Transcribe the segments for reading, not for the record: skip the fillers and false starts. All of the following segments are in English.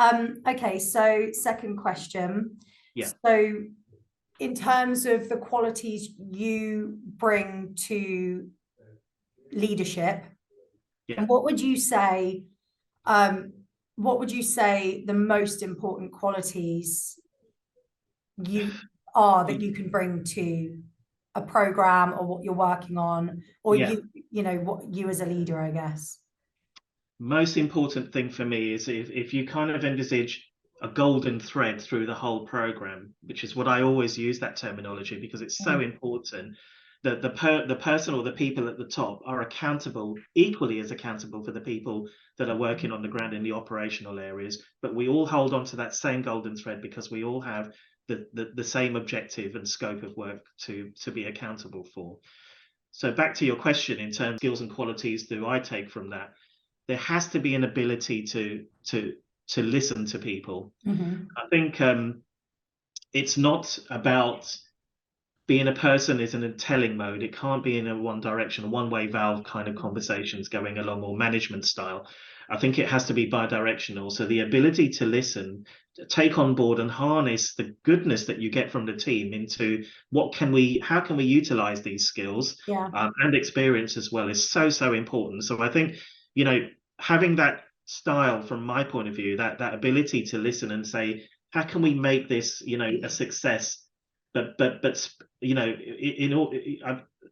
Okay, so second question. Yeah. So in terms of the qualities you bring to leadership, Yeah. and um, what would you say the most important qualities you are that you can bring to a program or what you're working on, or Yeah. you know, what you as a leader, I guess? Most important thing for me is if you kind of envisage a golden thread through the whole program, which is what I always use that terminology because it's so Mm. important that the person or the people at the top are accountable, equally as accountable for the people that are working on the ground in the operational areas. But we all hold on to that same golden thread because we all have the same objective and scope of work to be accountable for. So back to your question in terms of skills and qualities do I take from that? There has to be an ability to listen to people. Mm-hmm. I think it's not about being a person is in a telling mode. It can't be in a one direction, a one-way valve kind of conversations going along or management style. I think it has to be bi-directional. So the ability to listen, take on board and harness the goodness that you get from the team into how can we utilize these skills Yeah. and experience as well is so important. So I think, having that style from my point of view, that ability to listen and say, how can we make this, a success? But in all,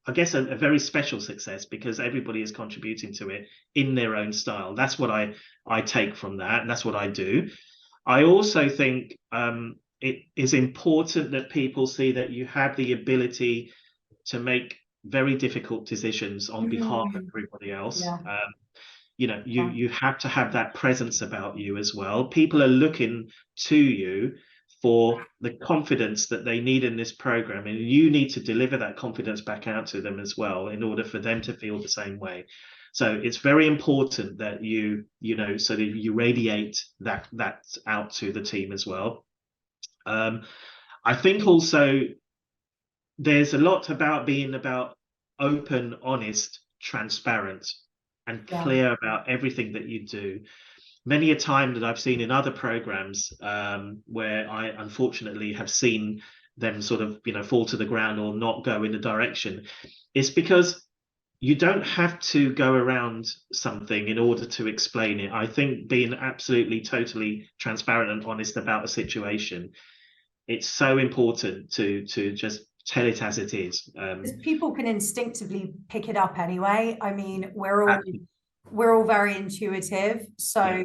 I guess a very special success because everybody is contributing to it in their own style. That's what I take from that, and that's what I do. I also think it is important that people see that you have the ability to make very difficult decisions on behalf of Mm. everybody else. Yeah. Yeah. You have to have that presence about you as well. People are looking to you for the confidence that they need in this program, and you need to deliver that confidence back out to them as well in order for them to feel the same way. So it's very important that so that you radiate that out to the team as well. I think also there's a lot about being about open, honest, transparent, and Yeah. clear about everything that you do. Many a time that I've seen in other programs where I unfortunately have seen them sort of fall to the ground or not go in the direction, it's because you don't have to go around something in order to explain it. I think being absolutely totally transparent and honest about a situation, it's so important to just tell it as it is. Because people can instinctively pick it up anyway. I mean, Absolutely. we're all very intuitive, Yeah, so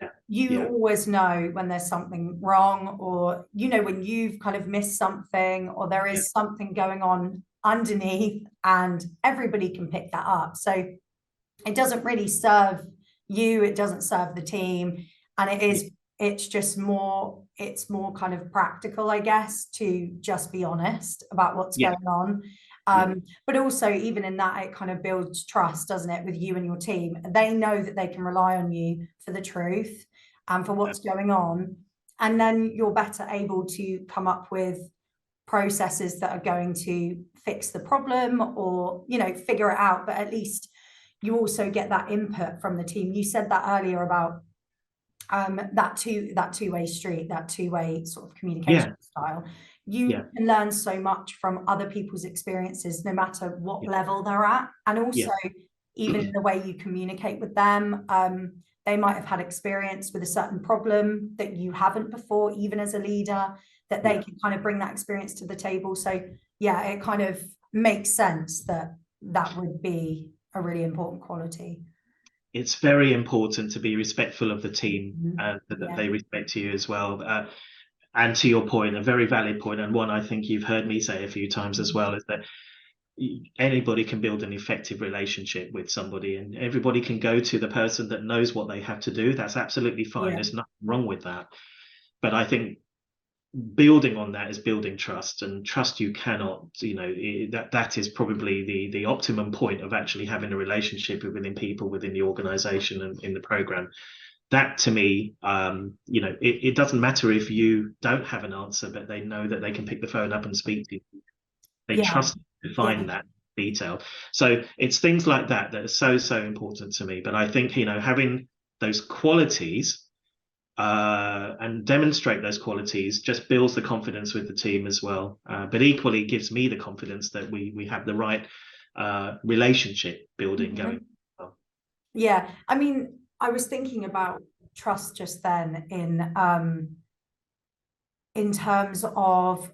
yeah, you yeah, always know when there's something wrong, or you know when you've kind of missed something, or there yeah, is something going on underneath, and everybody can pick that up. So it doesn't really serve you, it doesn't serve the team, and yeah, it's just more, it's more kind of practical, I guess, to just be honest about what's yeah, going on. yeah, But also even in that, it kind of builds trust, doesn't it, with you and your team. They know that they can rely on you for the truth and for what's going on, and then you're better able to come up with processes that are going to fix the problem, or figure it out. But at least you also get that input from the team. You said that earlier about that two-way street, that two-way sort of communication yeah, style. You yeah, can learn so much from other people's experiences, no matter what yeah, level they're at, and yeah, also even in the way you communicate with them. They might have had experience with a certain problem that you haven't before, even as a leader, that they yeah. can kind of bring that experience to the table. So yeah, it kind of makes sense that that would be a really important quality. It's very important to be respectful of the team Mhm. and that Yeah. they respect you as well. And to your point, a very valid point, and one I think you've heard me say a few times as well, is that anybody can build an effective relationship with somebody, and everybody can go to the person that knows what they have to do. That's absolutely fine. Yeah. There's nothing wrong with that. But I think building on that is building trust, and trust you cannot, that is probably the optimum point of actually having a relationship within people within the organization and in the program. That to me, it doesn't matter if you don't have an answer, but they know that they can pick the phone up and speak to you. They Yeah. trust you to Yeah. find that detail. So it's things like that that are so important to me. But I think having those qualities and demonstrate those qualities just builds the confidence with the team as well. But equally gives me the confidence that we have the right relationship building going. Yeah, I mean, I was thinking about trust just then in terms of,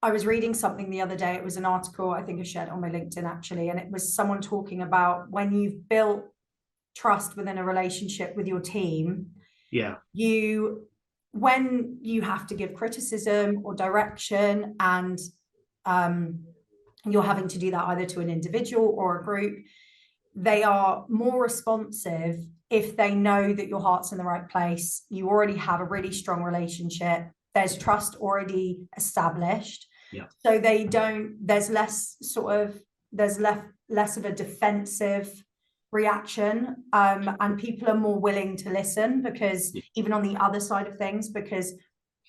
I was reading something the other day. It was an article I think I shared on my LinkedIn actually, and it was someone talking about when you've built trust within a relationship with your team, when you have to give criticism or direction, and you're having to do that either to an individual or a group, they are more responsive if they know that your heart's in the right place. You already have a really strong relationship. There's trust already established. So they don't, there's less of a defensive reaction, and people are more willing to listen, because even on the other side of things, because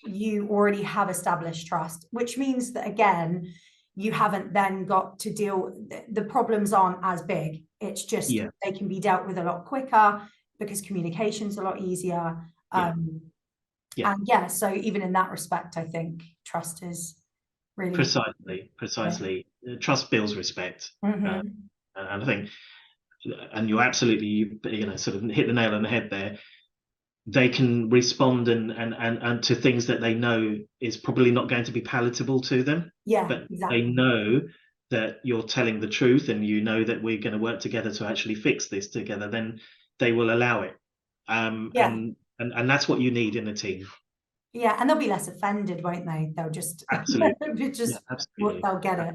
you already have established trust, which means that again, you haven't then got to deal, the problems aren't as big. It's just they can be dealt with a lot quicker because communication's a lot easier. And so even in that respect, I think trust is really precisely. Trust builds respect. And I think, and you're absolutely, you know, sort of hit the nail on the head there. They can respond and to things that they know is probably not going to be palatable to them. But they know that you're telling the truth, and you know that we're going to work together to actually fix this together, then they will allow it. And that's what you need in a team. Yeah, and they'll be less offended, won't they? They'll just absolutely they'll get it.